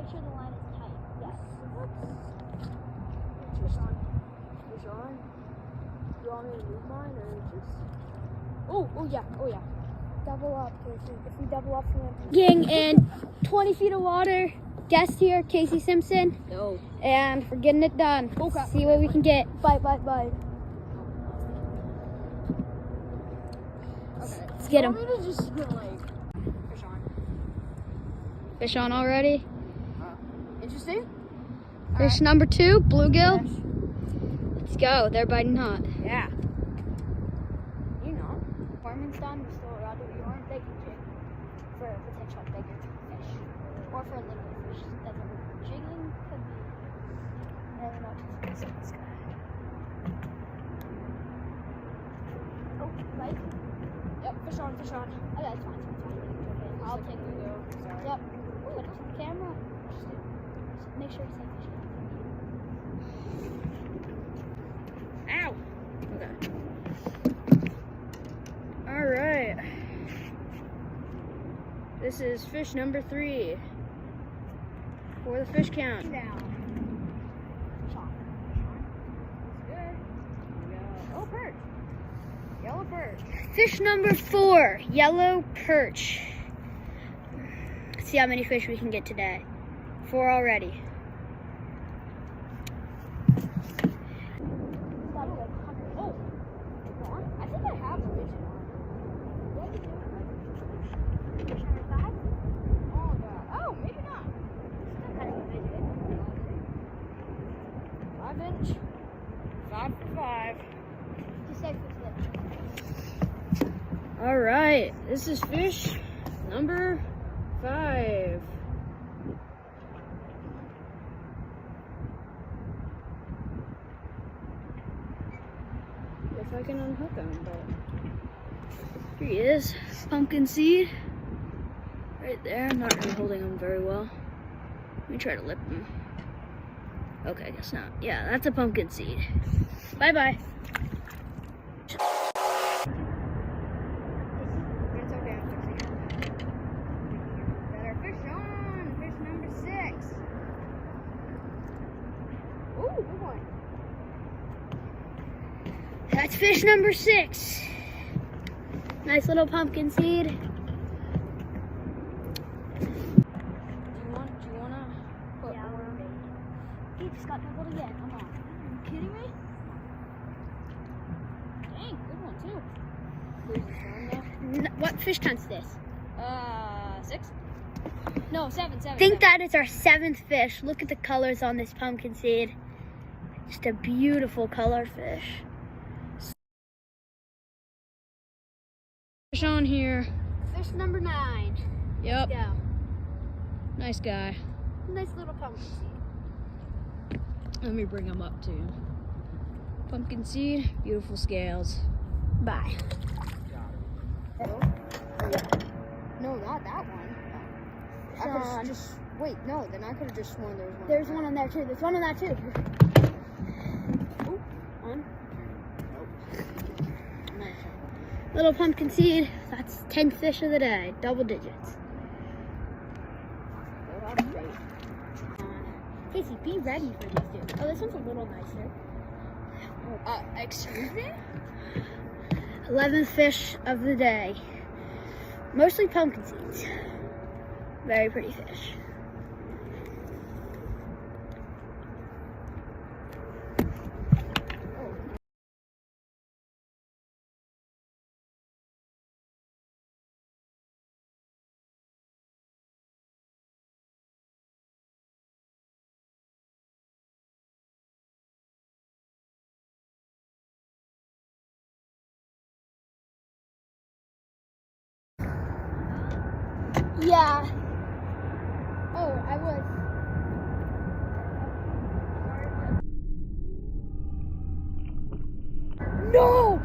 make sure the line is tight. Yes. Just on. Fish on. You want me to move mine or just? Oh yeah. Double up, Casey. If we double up, we're in 20 feet of water. Guest here, Casey Simpson. No. And we're getting it done. Oh, crap. See what we can get. Bite. Okay. Let's get him. You want me to just go like fish on? Fish on already. Interesting. Fish number 2, bluegill. Fish. Let's go. They're biting hot. Yeah. You know, farming's done. We're still around the yarn. They can jig for a potential bigger fish, or for a little fish that's a little jigging. Could be. Never know. This guy. Oh, right. Yep. Fish on. Oh, that's fine. Okay, I'll take it. Sorry. Yep. Put it to the camera. Just make sure to say fish. Ow. Okay. All right. This is fish number 3 for the fish count. Down. Good. Oh, perch. Yellow perch. Fish number 4, yellow perch. Let's see how many fish we can get today. 4 already. Oh, I think I have a fish on. Fish number 5. Oh, God. Oh, maybe not. Still kind of a midget. 5 inch. 5 for 5. Just say fish. All right. This is fish number 5. If I can unhook him, but here he is. Pumpkin seed. Right there. I'm not really holding him very well. Let me try to lip him. Okay, I guess not. Yeah, that's a pumpkin seed. Bye-bye. It's okay, I'm fixing it. Better fish on. Fish number 6. Ooh, good one. That's fish number 6. Nice little pumpkin seed. Do you wanna put more? He just got doubled again. Come on. Are you kidding me? Dang, good one too. Where's the storm though? What fish count's this? 6? No, 7. I think that is our 7th fish. Look at the colors on this pumpkin seed. Just a beautiful color fish. Fish on here. Fish number 9. Yep. Go. Nice guy. Nice little pumpkin seed. Let me bring him up too. Pumpkin seed, beautiful scales. Bye. No, not that one. I could have just wait. No, then I could have just sworn there was one. There's one on there too. There's one on that too. Ooh, one. Nice. Little pumpkin seed. That's 10th fish of the day. Double digits. Oh, that's great. Casey, be ready for these dudes. Oh, this one's a little nicer. Excuse me? 11th fish of the day. Mostly pumpkin seeds. Very pretty fish. Yeah. Oh, I was. No!